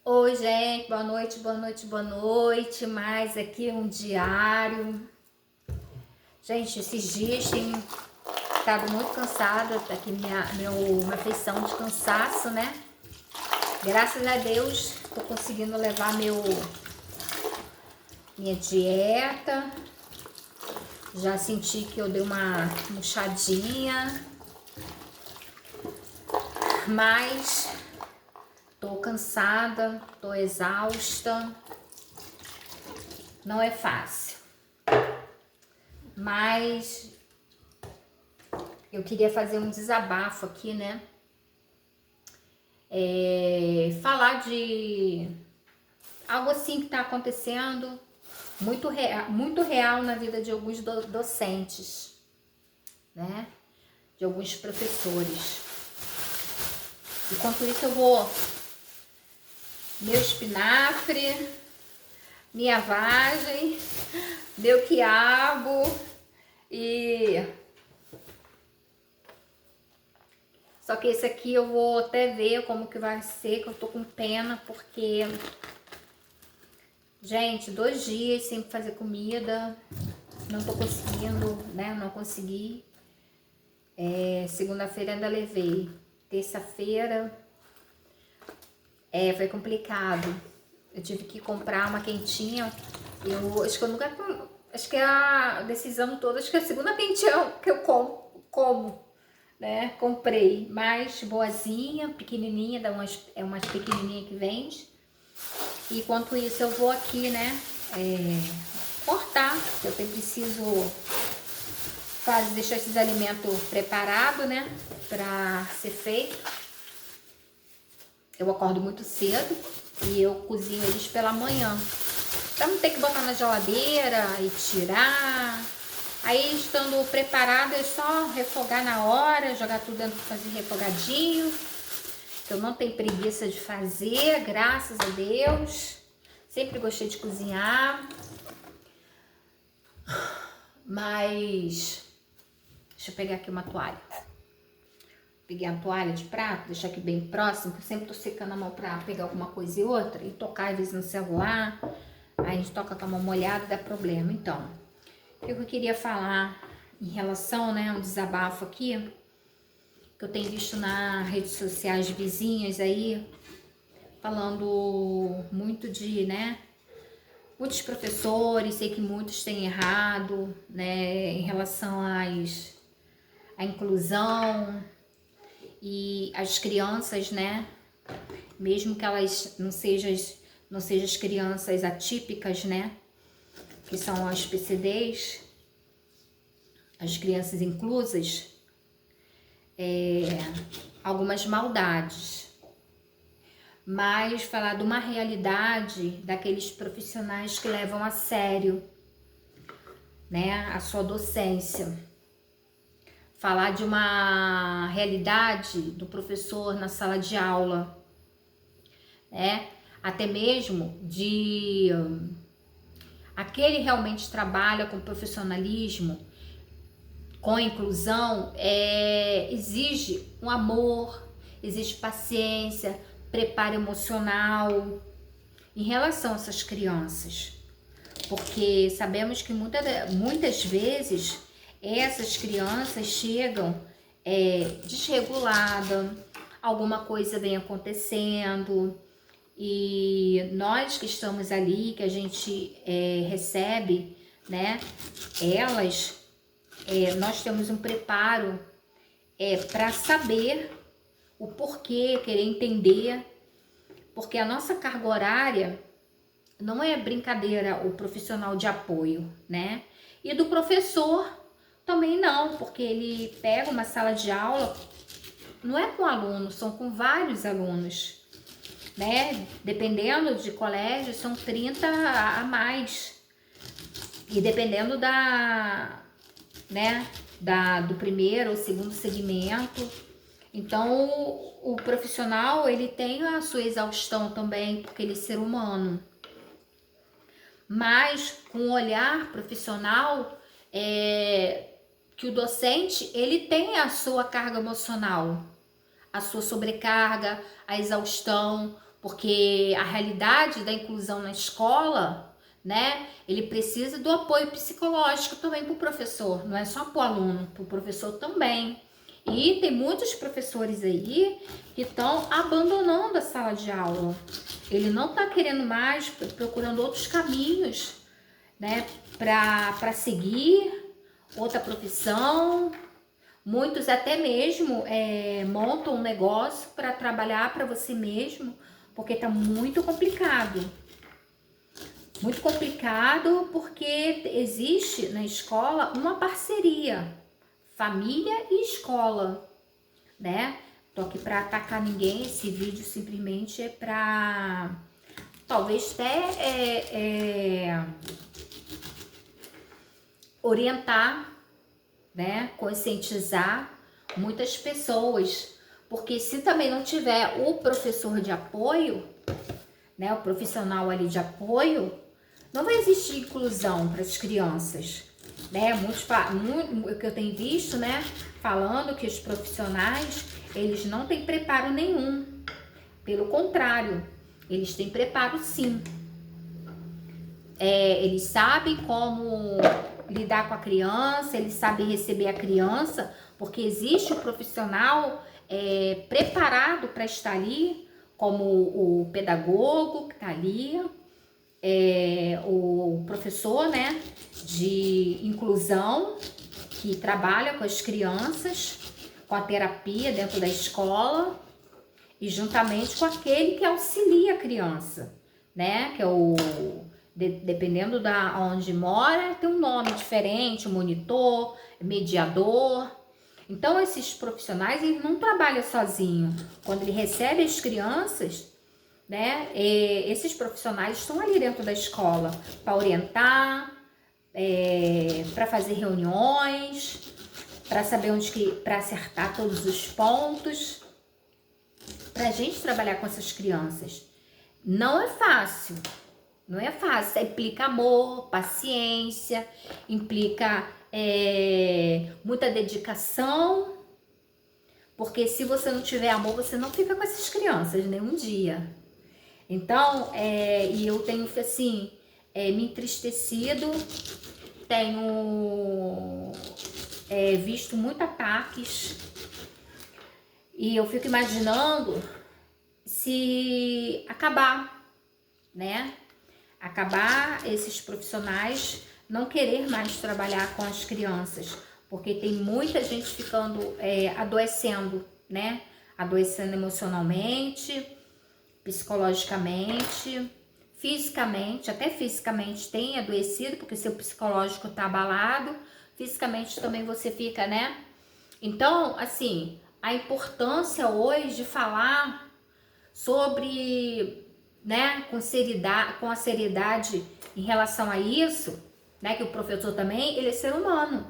Oi, gente, boa noite, boa noite, boa noite. Mais aqui um diário. Gente, esses dias tenho estado muito cansada, tá aqui minha feição de cansaço, né? Graças a Deus, tô conseguindo levar minha dieta. Já senti que eu dei uma murchadinha, mas tô cansada, tô exausta. Não é fácil. Mas eu queria fazer um desabafo aqui, né? Falar de algo assim que está acontecendo muito real na vida de alguns docentes, né? De alguns professores. Enquanto isso eu vou meu espinafre, minha vagem, meu quiabo e só que esse aqui eu vou até ver como que vai ser, que eu tô com pena, porque, gente, 2 dias sem fazer comida, não tô conseguindo, né? Não consegui. Segunda-feira ainda levei. Terça-feira foi complicado. Eu tive que comprar uma quentinha. Acho que eu nunca. Acho que é a decisão toda. Acho que é a segunda quentinha que eu como, né? Comprei. Mais boazinha, pequenininha, é umas pequenininha que vende. E enquanto isso eu vou aqui, né? Cortar. Eu preciso deixar esses alimentos preparados, né? Pra ser feito. Eu acordo muito cedo e eu cozinho eles pela manhã. Pra não ter que botar na geladeira e tirar. Aí, estando preparado, é só refogar na hora, jogar tudo dentro, fazer refogadinho. Que eu não tenho preguiça de fazer, graças a Deus. Sempre gostei de cozinhar. Mas deixa eu pegar aqui uma toalha. Peguei a toalha de prato, deixar aqui bem próximo, que eu sempre tô secando a mão pra pegar alguma coisa e outra, e tocar às vezes no celular. Aí a gente toca com a mão molhada, dá problema. Então, o que eu queria falar em relação, né, um desabafo aqui, que eu tenho visto nas redes sociais vizinhas aí, falando muito de, né, muitos professores, sei que muitos têm errado, né, em relação à inclusão e as crianças, né, mesmo que elas não sejam as crianças atípicas, né, que são as PCDs, as crianças inclusas, algumas maldades. Mas falar de uma realidade daqueles profissionais que levam a sério, né, a sua docência. Falar de uma realidade do professor na sala de aula, né? Até mesmo de aquele realmente trabalha com profissionalismo, com inclusão, exige um amor, exige paciência, preparo emocional em relação a essas crianças. Porque sabemos que muitas vezes essas crianças chegam desreguladas, alguma coisa vem acontecendo, e nós que estamos ali, que a gente recebe, né, nós temos um preparo para saber o porquê, querer entender, porque a nossa carga horária não é brincadeira, o profissional de apoio, né? E do professor também não, porque ele pega uma sala de aula, não é com alunos, são com vários alunos, né? Dependendo de colégio, são 30 a mais. E dependendo do primeiro ou segundo segmento. Então, o profissional, ele tem a sua exaustão também, porque ele é ser humano. Mas com o olhar profissional, que o docente, ele tem a sua carga emocional, a sua sobrecarga, a exaustão, porque a realidade da inclusão na escola, né, ele precisa do apoio psicológico também para o professor, não é só para o aluno, para o professor também. E tem muitos professores aí que estão abandonando a sala de aula. Ele não está querendo mais, procurando outros caminhos, né, para seguir outra profissão. Muitos até mesmo montam um negócio para trabalhar para você mesmo, porque está muito complicado. Muito complicado porque existe na escola uma parceria, família e escola, né? Tô aqui para atacar ninguém, esse vídeo simplesmente é para talvez até orientar, né? Conscientizar muitas pessoas, porque se também não tiver o professor de apoio, né? O profissional ali de apoio, não vai existir inclusão para as crianças, né? O que eu tenho visto, né? Falando que os profissionais, eles não têm preparo nenhum. Pelo contrário, eles têm preparo sim. Eles sabem como lidar com a criança, eles sabem receber a criança, porque existe o profissional preparado para estar ali, como o pedagogo que está ali, o professor, né, de inclusão, que trabalha com as crianças, com a terapia dentro da escola, e juntamente com aquele que auxilia a criança, né, que é dependendo da onde mora, tem um nome diferente, monitor, mediador. Então, esses profissionais, eles não trabalham sozinhos. Quando ele recebe as crianças, né, esses profissionais estão ali dentro da escola para orientar, para fazer reuniões, para saber para acertar todos os pontos, para a gente trabalhar com essas crianças. Não é fácil, não é fácil. Implica amor, paciência, implica muita dedicação, porque se você não tiver amor, você não fica com essas crianças nenhum dia. Então, e eu tenho, assim, me entristecido, tenho visto muitos ataques, e eu fico imaginando se acabar, né? Acabar esses profissionais não querer mais trabalhar com as crianças, porque tem muita gente ficando adoecendo, né? Adoecendo emocionalmente, psicologicamente, fisicamente, até fisicamente tem adoecido, porque seu psicológico tá abalado, fisicamente também você fica, né? Então, assim, a importância hoje de falar sobre, né, com a seriedade em relação a isso, né, que o professor também, ele é ser humano,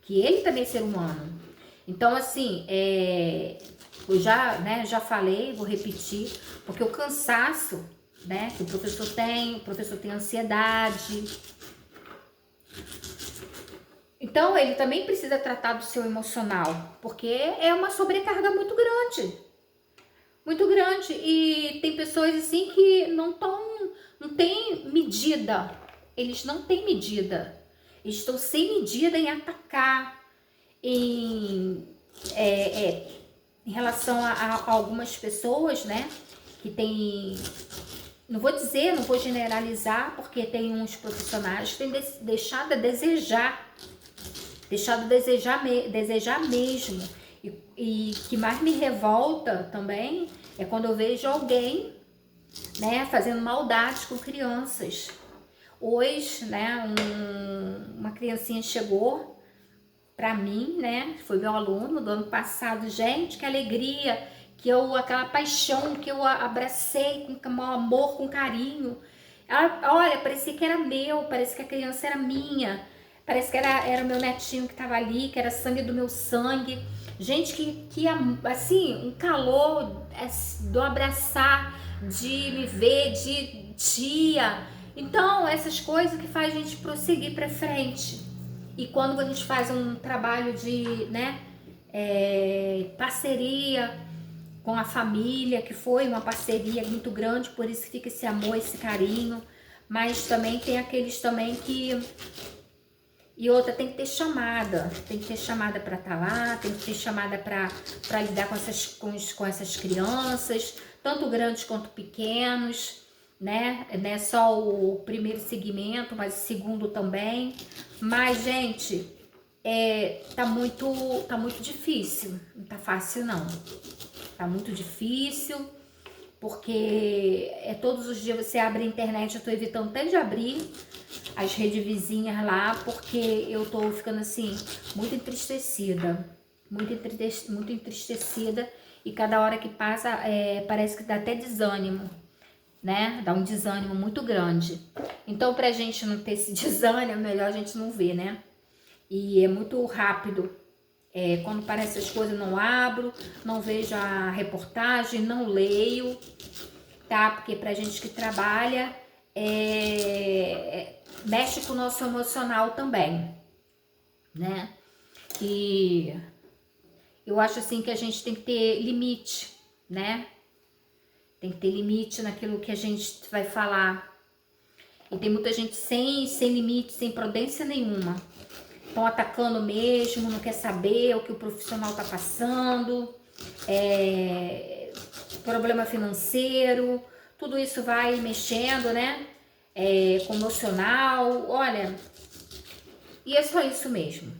que ele também é ser humano. Então, assim, eu já falei, vou repetir, porque o cansaço, né, que o professor tem ansiedade. Então, ele também precisa tratar do seu emocional, porque é uma sobrecarga muito grande. Muito grande. E tem pessoas, assim, que não tem medida. Eles não têm medida. Eles estão sem medida em atacar, em relação a algumas pessoas, né, que tem, não vou generalizar, porque tem uns profissionais que têm deixado a desejar, desejar mesmo, e que mais me revolta também é quando eu vejo alguém, né, fazendo maldade com crianças. Hoje, né, uma criancinha chegou para mim, né? Foi meu aluno do ano passado. Gente, que alegria, aquela paixão que eu abracei com amor, com carinho. Olha, parecia que era meu, parecia que a criança era minha, parece que era o meu netinho que tava ali, que era sangue do meu sangue. Gente, que assim, um calor do abraçar, de me ver, de tia. Então, essas coisas que faz a gente prosseguir para frente. E quando a gente faz um trabalho de, né, parceria com a família, que foi uma parceria muito grande, por isso fica esse amor, esse carinho. Mas também tem aqueles também que... E outra, tem que ter chamada para estar lá, tem que ter chamada para lidar com essas crianças, tanto grandes quanto pequenos, né? Não é só o primeiro segmento, mas o segundo também. Mas, gente, tá muito difícil, não tá fácil não. Tá muito difícil, porque todos os dias você abre a internet, eu tô evitando até de abrir as redes vizinhas lá, porque eu tô ficando assim, muito entristecida, muito entristecida, e cada hora que passa, parece que dá até desânimo, né? Dá um desânimo muito grande. Então, pra gente não ter esse desânimo, é melhor a gente não ver, né? E é muito rápido. Quando parece as coisas, não abro, não vejo a reportagem, não leio, tá? Porque pra gente que trabalha, mexe com o nosso emocional também, né? E eu acho assim que a gente tem que ter limite, né? Tem que ter limite naquilo que a gente vai falar. E tem muita gente sem limite, sem prudência nenhuma. Estão atacando mesmo, não quer saber o que o profissional está passando, problema financeiro, tudo isso vai mexendo, né? Com o emocional, olha, e é só isso mesmo,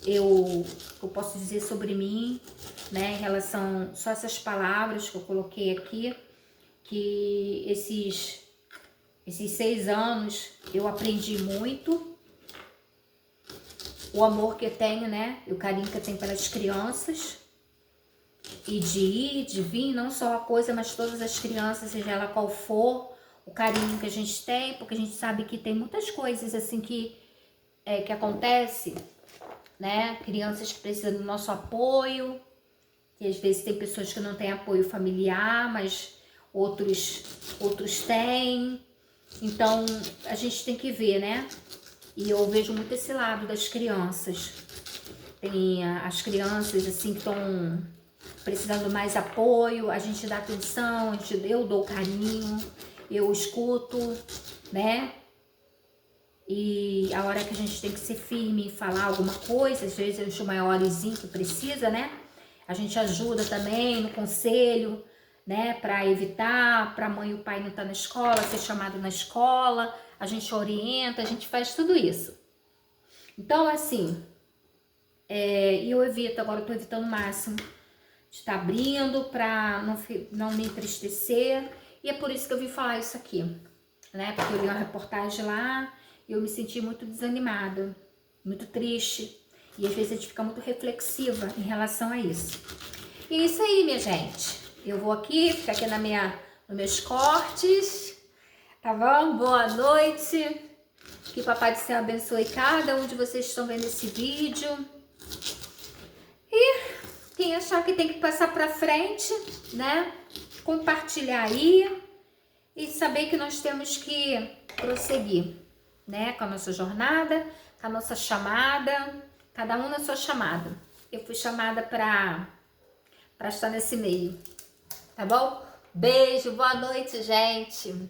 eu posso dizer sobre mim, né, em relação, só essas palavras que eu coloquei aqui, que esses 6 anos eu aprendi muito, o amor que eu tenho, né, e o carinho que eu tenho pelas crianças, e de ir, de vir, não só a coisa, mas todas as crianças, seja ela qual for, o carinho que a gente tem, porque a gente sabe que tem muitas coisas assim que acontece, né, crianças que precisam do nosso apoio, que às vezes tem pessoas que não têm apoio familiar, mas outros têm. Então, a gente tem que ver, né? E eu vejo muito esse lado das crianças. Tem as crianças, assim, que estão precisando mais apoio, a gente dá atenção, eu dou carinho, eu escuto, né? E a hora que a gente tem que ser firme e falar alguma coisa, às vezes eu acho o maiorzinho que precisa, né? A gente ajuda também no conselho, né, para evitar, para a mãe e o pai não estar na escola, ser chamado na escola, a gente orienta, a gente faz tudo isso. Então, assim, eu evito, agora eu tô evitando o máximo de estar abrindo para não me entristecer, e é por isso que eu vim falar isso aqui, né, porque eu li uma reportagem lá e eu me senti muito desanimada, muito triste, e às vezes a gente fica muito reflexiva em relação a isso. E é isso aí, minha gente. Eu vou aqui, ficar aqui nos meus cortes, tá bom? Boa noite. Que Papai do Céu abençoe cada um de vocês que estão vendo esse vídeo. E quem achar que tem que passar pra frente, né? Compartilhar aí e saber que nós temos que prosseguir, né? Com a nossa jornada, com a nossa chamada, cada um na sua chamada. Eu fui chamada para estar nesse meio. Tá bom? Beijo, boa noite, gente.